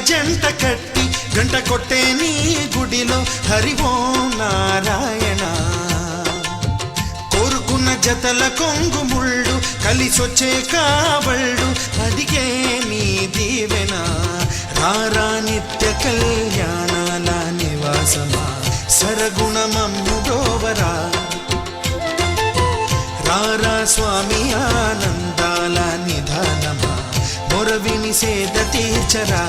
జంట కట్టి గంట కొట్టే నీ గుడిలో హరి ఓం నారాయణ. కోరుకున్న జతల కొంగు ముళ్ళు కలిసొచ్చే కాబళ్ళు అడిగే నీ దీవెన. రారా నిత్య కళ్యాణాల నివాసమా సరగుణమమ్ము బ్రోవరా. రారా స్వామి ఆనందాల నిధానమా మొరవిని సేద తీర్చరా.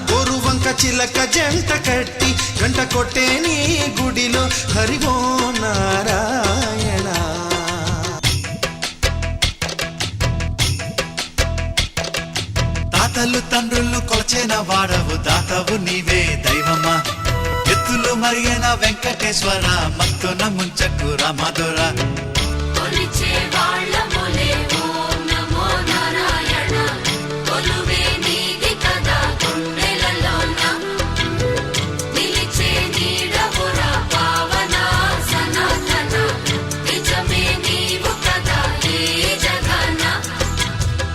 గోరువంక చిలక జంట కట్టి గంట కొట్టే నీ గుడిలో హరి ఓం నారాయణ. తాతలు తండ్రులు కొలచిన వాడవు దాతవు నీవే దైవమా. ఎత్తులు మరిగిన వెంకటేశ్వర మత్తున ముంచకు రామధుర.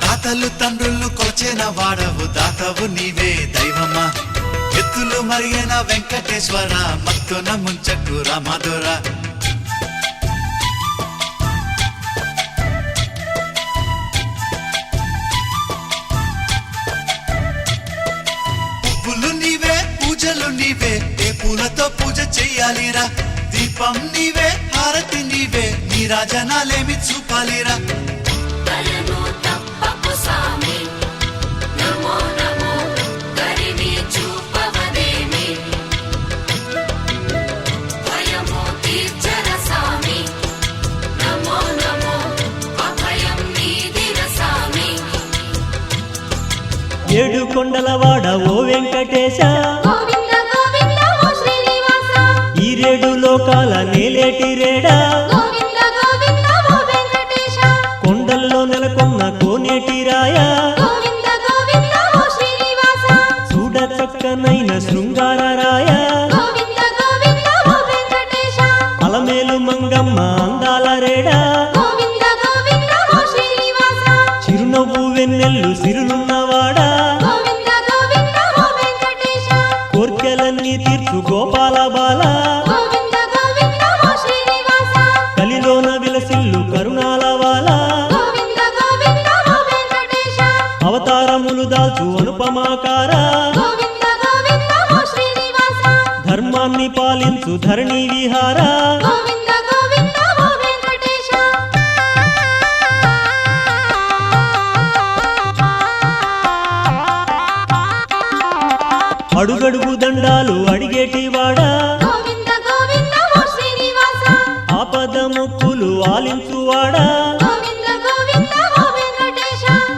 తాతలు తండ్రులు కొలచిన వాడవు దాతవు నీవే దైవమా. ఎత్తులు మరిగిన వెంకటేశ్వర మత్తున ముంచకు రామధుర. పువ్వులు నీవే పూజలు నీవే ఏ పూలతో పూజ చెయ్యాలిరా. దీపం నీవే హారతి నీవే నీ రాజనాలేమి చూపాలిరా. ఏడు కొండలవాడ ఓ వెంకటేశ, ఈ రేడు లోకాల నేలేటి రేడా. కొండల్లో నెలకొన్న కోనేటి రాయా, చూడ చక్కనైన శృంగార రాయా. అలమేలు మంగమ్మ అందాల రేడా, చిరునవ్వు వెన్నెల్లు సిరులున్నవాడా. కోర్కెలన్నీ తీర్చు గోపాల బాల, కలిలోన విలసిల్లు కరుణాల వాల. అవతారములు దాల్చు అనుపమాకార, ధర్మాన్ని పాలించు ధరణి విహార. అడుగడుగు దండాలు అడిగేటి వాడా, ఆపద మొక్కులు ఆలించువాడా.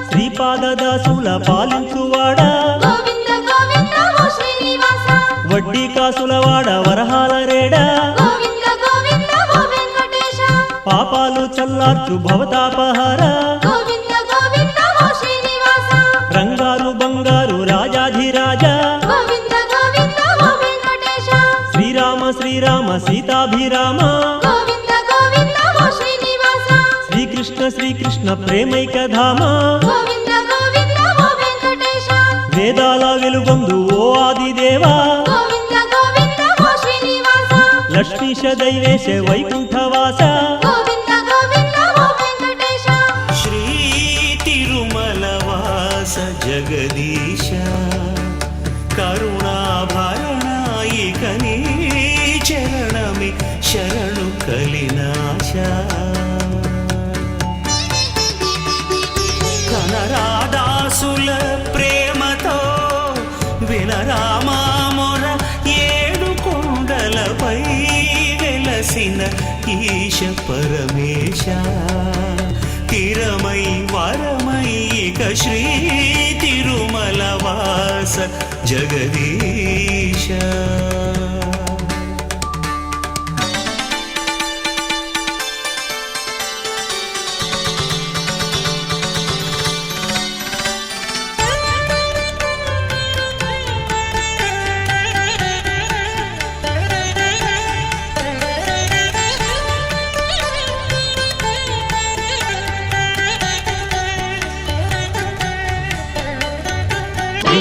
శ్రీపాదదాసుల పాలించువాడా, వడ్డీ కాసుల వాడ వరహాల రేడా. పాపాలు చల్లార్చు భవతాపహార, రంగారు బంగారు రాజాధిరాజా. శ్రీరామ శ్రీరామ సీతాభిరామ, శ్రీకృష్ణ శ్రీకృష్ణ ప్రేమైక ధామ. వేదాల వెలుగొందు ఓ ఆదిదేవా, లక్ష్మీశ దైవేశ వైకుంఠవాస. శ్రీ తిరుమలవాస జగదీశ, కరుణాభరణాయిక నీ చరణమి శరణు కలినాశ. కనరాదాసుల ప్రేమతో వినరామా మొర, ఏడు కొండలపై వెలసిన ఈశ పరమేశ. తిరమై వరమై ఇక శ్రీ తిరుమలవాస జగదీశ.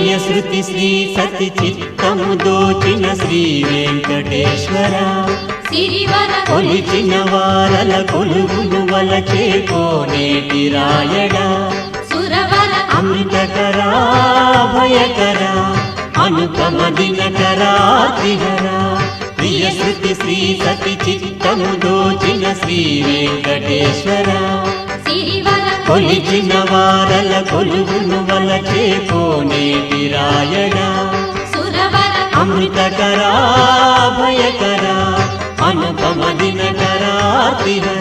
ప్రియ శృతి శ్రీ సతి చిత్తము దోచిన శ్రీ వెంకటేశ్వర కొలిచిన వారల కొలుగులు వలచే కోనేటి రాయడా అమృతకరా భయకరా అనుపమ దినకరాతిహరా ప్రియ శృతి శ్రీ సతి చిత్తము దోచిన శ్రీ వెంకటేశ్వర కొలిచిన వారల కొలుగును వలచే కోనేటి రాయడా అమృతకరా భయకరా అనుపమ దినకరాతిహరా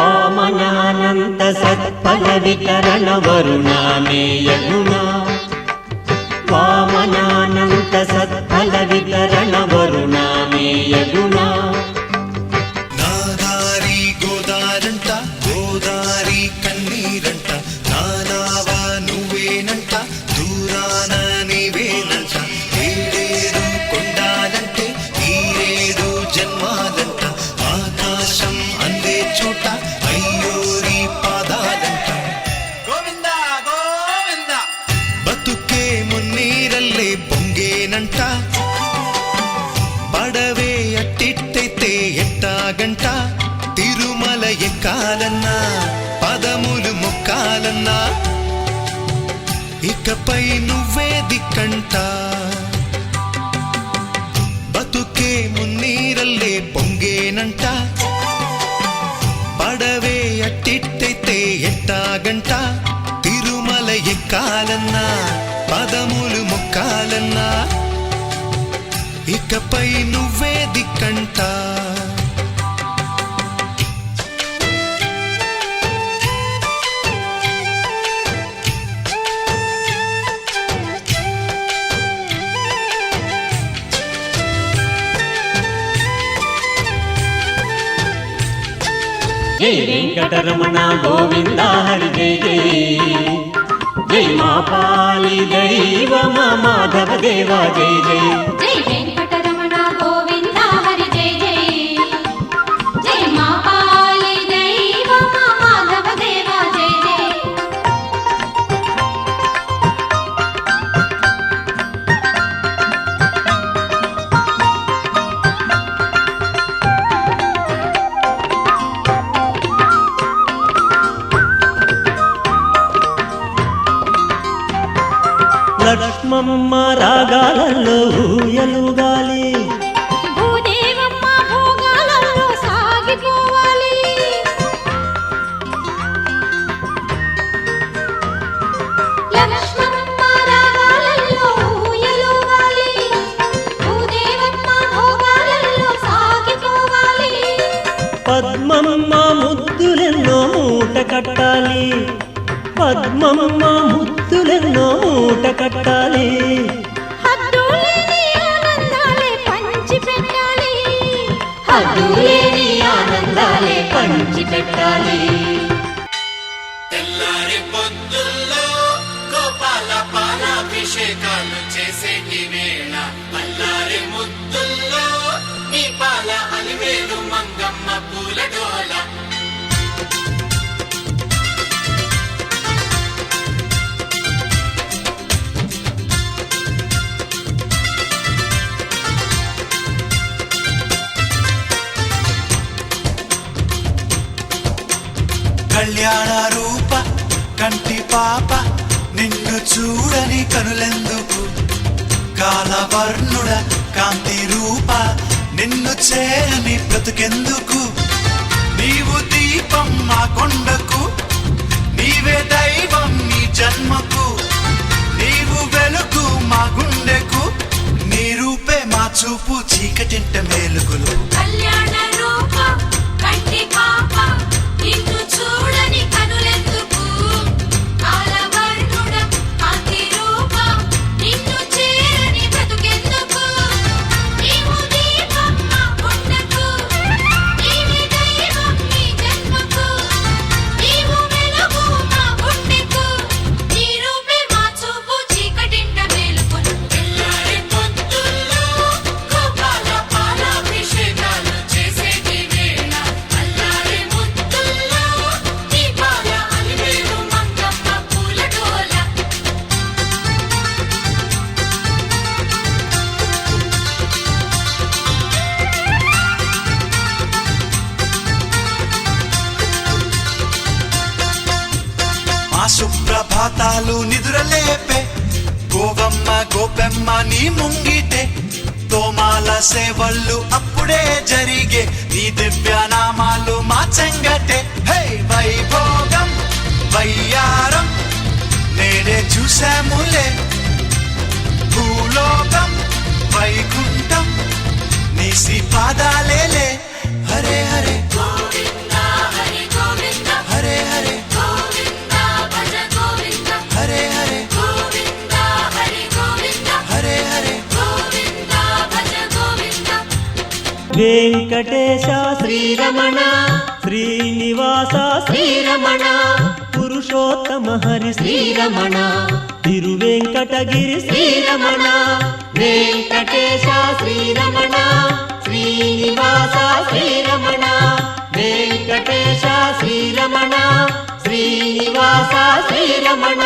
వామనానంత సత్ఫల వికరణ వరుణానేయగుణా వామనానంత సత్ఫల వికరణ వరుణానేయగుణా నాదారి గోదారంట గోదారి కన్నీరంట నానావా నువ్వేనంట దూరాన నీవేనంట ఏడేరు కొండాలంటే ఈరేడు జన్మాలంట ఆకాశం అందే చోట అయ్యోరి పాదాలంట గోవింద గోవింద బతుకే మున్నీరల్లే పొంగేనంట పడవే అట్టిట్టయితే ఎట్టాగంట తిరుమల ఎక్కాలన్నా పదములు మొక్కాలన్నా ఇకపై నువ్వే దిక్కంట బతుకే మున్నీరల్లే పొంగేనంట పడవే అట్టిట్టయితే ఎట్టాగంట తిరుమల ఎక్కాలన్నా పదములు మొక్కాలన్నా ఇకపై నువ్వే దిక్కంట జై వెంకటరమణ గోవింద హరి జై జై జై మా పాలి దైవమ మాధవ దేవా జై జై జై వెంకటరమణ గోవింద హరి జై జై జై మా పాలి దైవమ మాధవ దేవా జై జై లక్ష్మమ్మ రాగాలలో ఊయలుగాలి భూదేవమ్మ భోగాలలో సాగిపోవాలి లక్ష్మమ్మ రాగాలలో ఊయలుగాలి భూదేవమ్మ భోగాలలో సాగిపోవాలి పద్మమ్మ ముద్దులెన్నో మూట కట్టాలి పద్మమ్మ ముద్దులెన్నో మూట కట్టాలి హద్దులేని ఆనందాలే పంచి పెట్టాలి హద్దులేని ఆనందాలే పంచి పెట్టాలి తెల్లారి పొద్దుల్లో గోపాల పాలాభిషేకాలు చేసేటి వేళ అల్లారి ముద్దుల్లో నీ పాల అలివేలు మంగమ్మ పూల డోల కళ్యాణ రూప కంటి పాప నిన్ను చూడని కనులెందుకు కాలవర్ణుడ కాంతి రూప నిన్ను చేరని బ్రతుకెందుకు నీవు దీపం మా కొండకు నీవే దైవం నీ జన్మకు నీవు వెలుగు మా గుండెకు నీ రూపే మా చూపు చీకటింట మేలుగులు కళ్యాణ రూప పాతాలు నిదురలేపే గోవమ్మ గోపెమ్మ నీ ముంగిటే తోమాల సేవళ్ళు అప్పుడే జరిగే నీ దివ్యనామాలు మా చెంగటే హే వైభోగం వయ్యారం నేడే చూసాములే భూలోకం వైకుంఠం నీ శ్రీ పాదాలేలే హరే హరే హరే హరే హరే హరే హరే హరే వెంకటేశ శ్రీరమణ శ్రీనివాస శ్రీరమణ పురుషోత్తమ హరి శ్రీరమణ తిరువెంకటగిరి శ్రీరమణ వెంకటేశ శ్రీరమణ శ్రీనివాస శ్రీరమణ వెంకటేశ శ్రీరమణ శ్రీనివాస శ్రీరమణ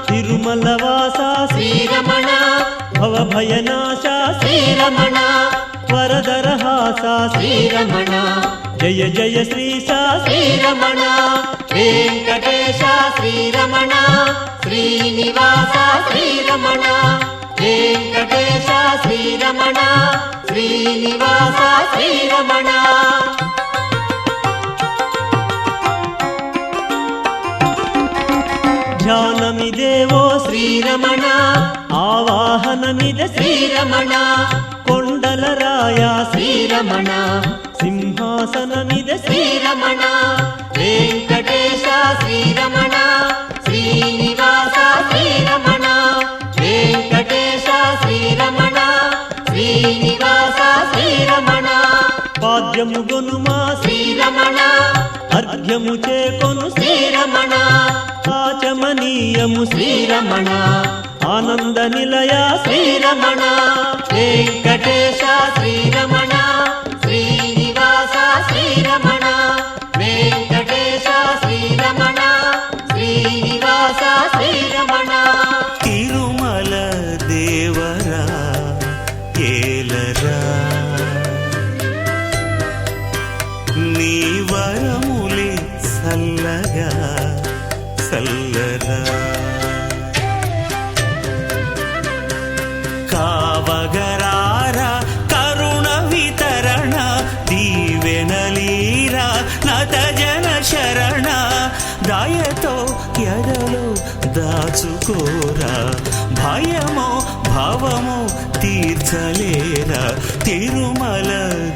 తిరుమల వాస శ్రీరమణ భవభయనాశ శ్రీరమణ వరదరహాస శ్రీరమణ జయ జయ శ్రీశ శ్రీరమణ వెంకటేశ శ్రీరమణ శ్రీనివాస శ్రీరమణ వెంకటేశ శ్రీరమణ శ్రీనివాస శ్రీరమణ ధ్యానమిదేవో శ్రీరమణ ఆవాహనమిద శ్రీరమణ కొండల రాయ శ్రీరమణ సింహాసనమిద శ్రీరమణ వెంకటేశ శ్రీరమణ శ్రీనివాస శ్రీరమణ వెంకటేశ శ్రీరమణ శ్రీనివాస శ్రీరమణ పాద్యము గొనుమా శ్రీరమణ అర్ఘ్యము చేకొను శ్రీరమణ ఆచమనీయము శ్రీరమణ ఆనంద నిలయ శ్రీరమణ వెంకటేశ శ్రీరమణ శ్రీనివాస శ్రీరమణ వెంకటేశ శ్రీరమణ శ్రీనివాస శ్రీరమణ తిరుమల దేవరా ఏలరా నీ వరములే సల్లగా సల్లరా కావగరార కరుణ వితరణ దీవెనలీరా నత జన శరణ దయతో ఎదలో దాచుకోరా భయమో భావమో తీర్చలేరా తిరుమల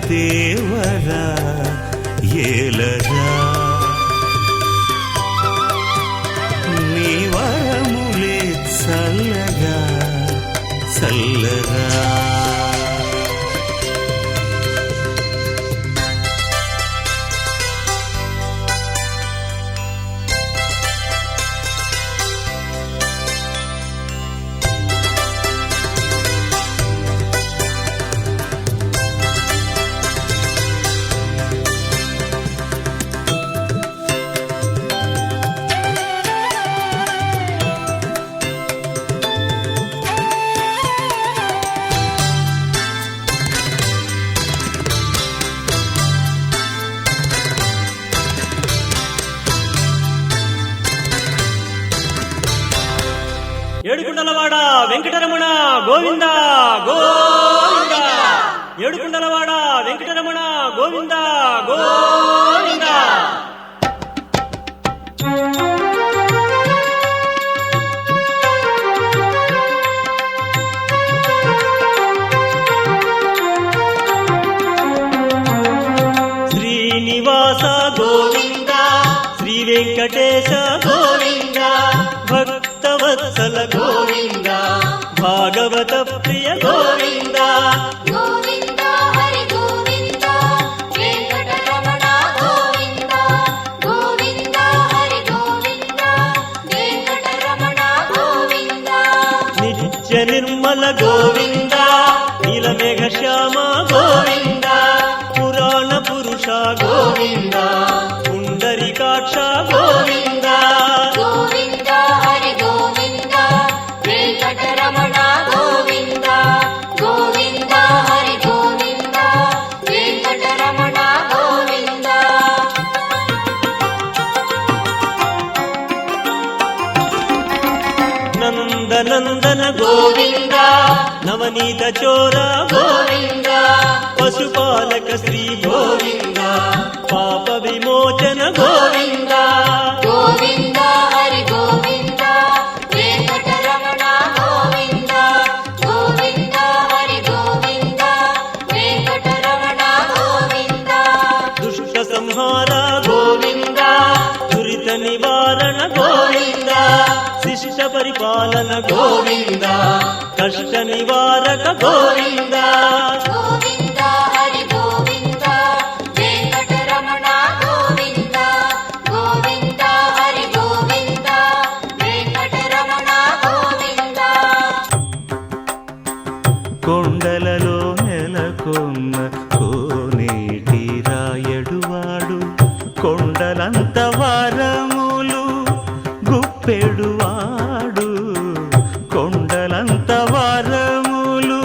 దేవరా ఏలరా నీ వరములే చల్లగా చల్లరా ఏడుకుండలవాడ వెంకటరమణ గోవింద గోవింద ఏడుకుండలవాడ వెంకటరమణ గోవింద గోవింద శ్రీనివాస గోవింద శ్రీ వెంకటేశ గోవింద భక్తవత్సల గోవింద భాగవత ప్రియ గోవింద గోవింద హరి గోవింద వెంకటరమణ గోవింద గోవింద హరి గోవింద వెంకటరమణ గోవింద నిత్య నిర్మల గోవింద నీలమేఘ శ్యామ గోవింద పురాణ పురుష గోవింద పుండరీకాక్ష గోవింద గోవింద హరి గోవింద వెంకటరమణ గోవింద గోవింద హరి గోవింద వెంకటరమణ గోవింద నందన గోవింద నవనీత చోర గోవింద పశుపాలక శ్రీ గోవింద పాప విమోచన గోవింద గోవింద హరి గోవింద వెంకటరమణ గోవింద గోవింద హరి గోవింద వెంకటరమణ గోవింద దుష్ట సంహార గోవింద దురిత నివారణ గోవింద శిష్ట పరిపాలన గోవింద కష్ట నివారక గోవింద గోవింద హరి గోవింద వెంకటరమణ గోవింద గోవింద హరి గోవింద వెంకటరమణ గోవింద కొండలలో నెలకొన్న కోనేటి రాయడువాడు కొండలంత వారములు గుప్పెడువాడు కొండలంత వారములు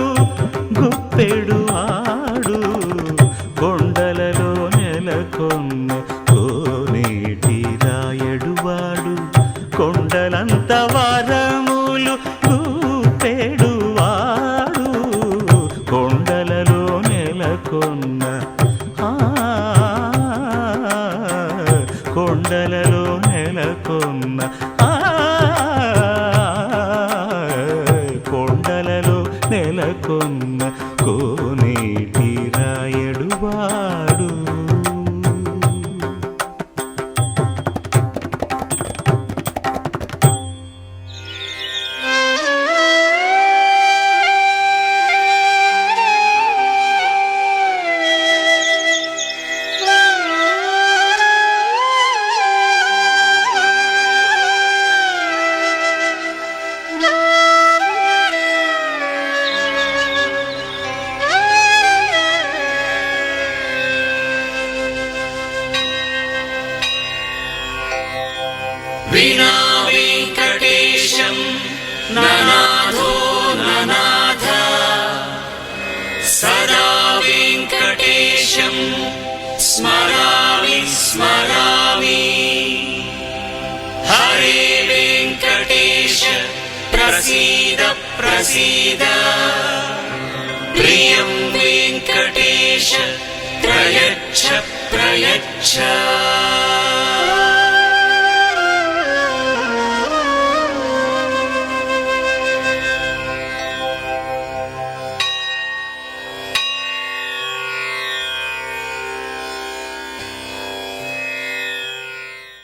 గుప్పెడువాడు కొండలలో నెలకొన్న కోనేటి రాయడువాడు కొండలంత వారములు గుప్పెడువాడు కొండలలో నెలకొన్న కొండలలో నెలకొన్న కొండలలో నెలకొన్న కోనేటి రాయడువాడు विना वेङ्कटेशं ननाथो ननाथ सदा वेङ्कटेशं स्मरामि स्मरामि हरे वेङ्कटेश प्रसीद प्रसीद प्रियं वेङ्कटेश प्रयच्छ प्रयच्छ